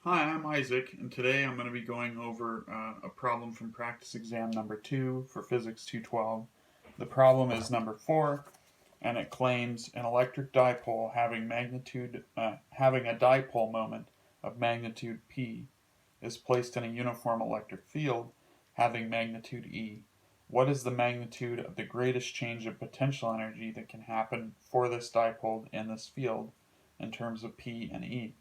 Hi, I'm Isaac, and today I'm going to be going over a problem from practice exam number 2 for Physics 212. The problem is number 4, and it claims an electric dipole having a dipole moment of magnitude P is placed in a uniform electric field having magnitude E. What is the magnitude of the greatest change of potential energy that can happen for this dipole in this field in terms of P and E?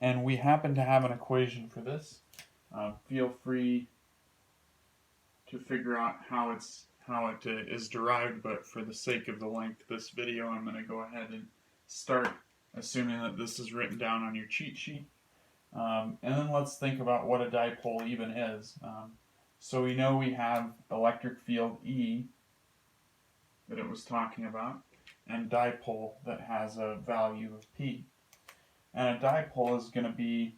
And we happen to have an equation for this. Feel free to figure out how it is derived, but for the sake of the length of this video, I'm going to go ahead and start assuming that this is written down on your cheat sheet. And then let's think about what a dipole even is. So we know we have electric field E that it was talking about, and dipole that has a value of P. And a dipole is going to be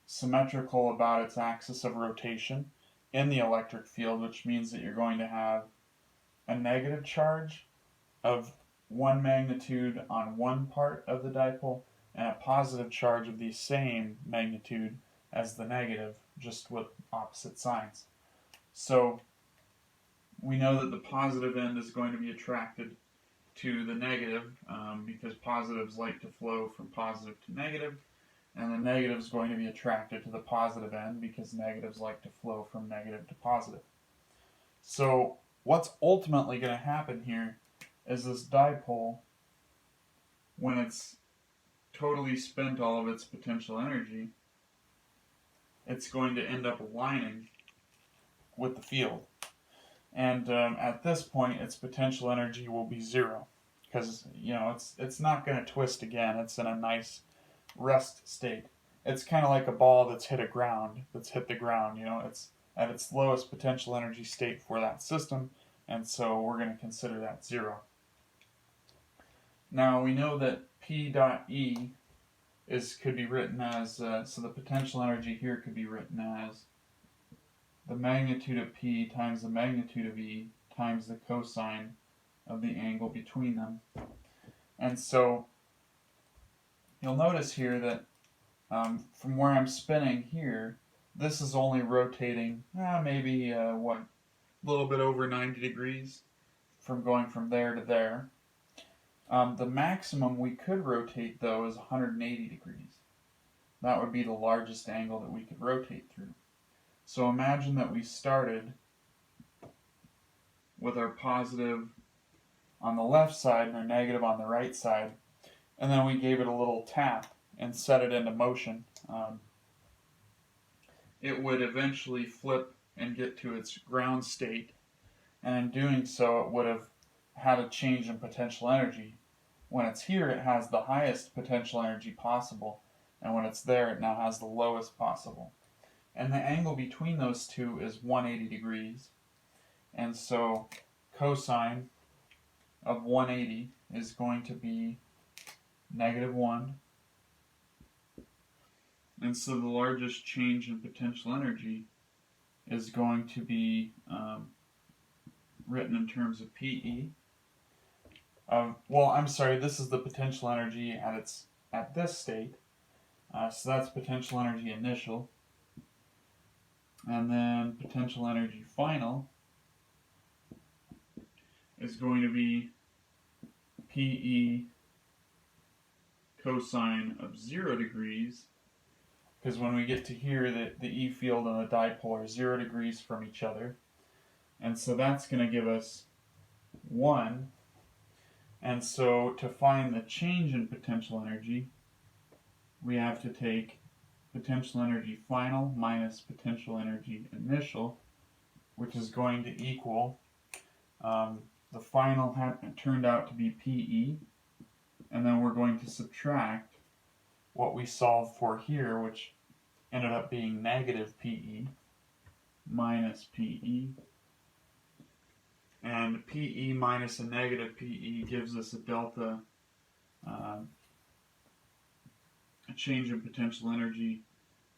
symmetrical about its axis of rotation in the electric field, which means that you're going to have a negative charge of one magnitude on one part of the dipole and a positive charge of the same magnitude as the negative, just with opposite signs. So we know that the positive end is going to be attracted to the negative because positives like to flow from positive to negative, and the negative is going to be attracted to the positive end because negatives like to flow from negative to positive. So what's ultimately going to happen here is this dipole, when it's totally spent all of its potential energy, it's going to end up aligning with the field. And at this point, its potential energy will be zero because it's not going to twist again. It's in a nice rest state. It's kind of like a ball that's hit the ground. It's at its lowest potential energy state for that system, and so we're going to consider that zero. Now we know that P dot E could be written as so the potential energy here could be written as the magnitude of P times the magnitude of E times the cosine of the angle between them. And so you'll notice here that from where I'm spinning here, this is only rotating maybe a little bit over 90 degrees from going from there to there. The maximum we could rotate, though, is 180 degrees. That would be the largest angle that we could rotate through. So imagine that we started with our positive on the left side and our negative on the right side, and then we gave it a little tap and set it into motion. It would eventually flip and get to its ground state, and in doing so it would have had a change in potential energy. When it's here, it has the highest potential energy possible, and when it's there, it now has the lowest possible. And the angle between those two is 180 degrees. And so cosine of 180 is going to be -1. And so the largest change in potential energy is going to be written in terms of PE. This is the potential energy at this state. So that's potential energy initial. And then potential energy final is going to be PE cosine of 0 degrees, because when we get to here, the E field and the dipole are 0 degrees from each other. And so that's going to give us 1. And so to find the change in potential energy, we have to take potential energy final minus potential energy initial, which is going to equal, the final turned out to be PE, and then we're going to subtract what we solved for here, which ended up being negative PE minus PE. And PE minus a negative PE gives us a delta, a change in potential energy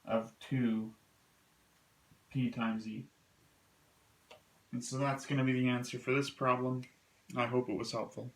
of 2 P times E. And so that's going to be the answer for this problem. I hope it was helpful.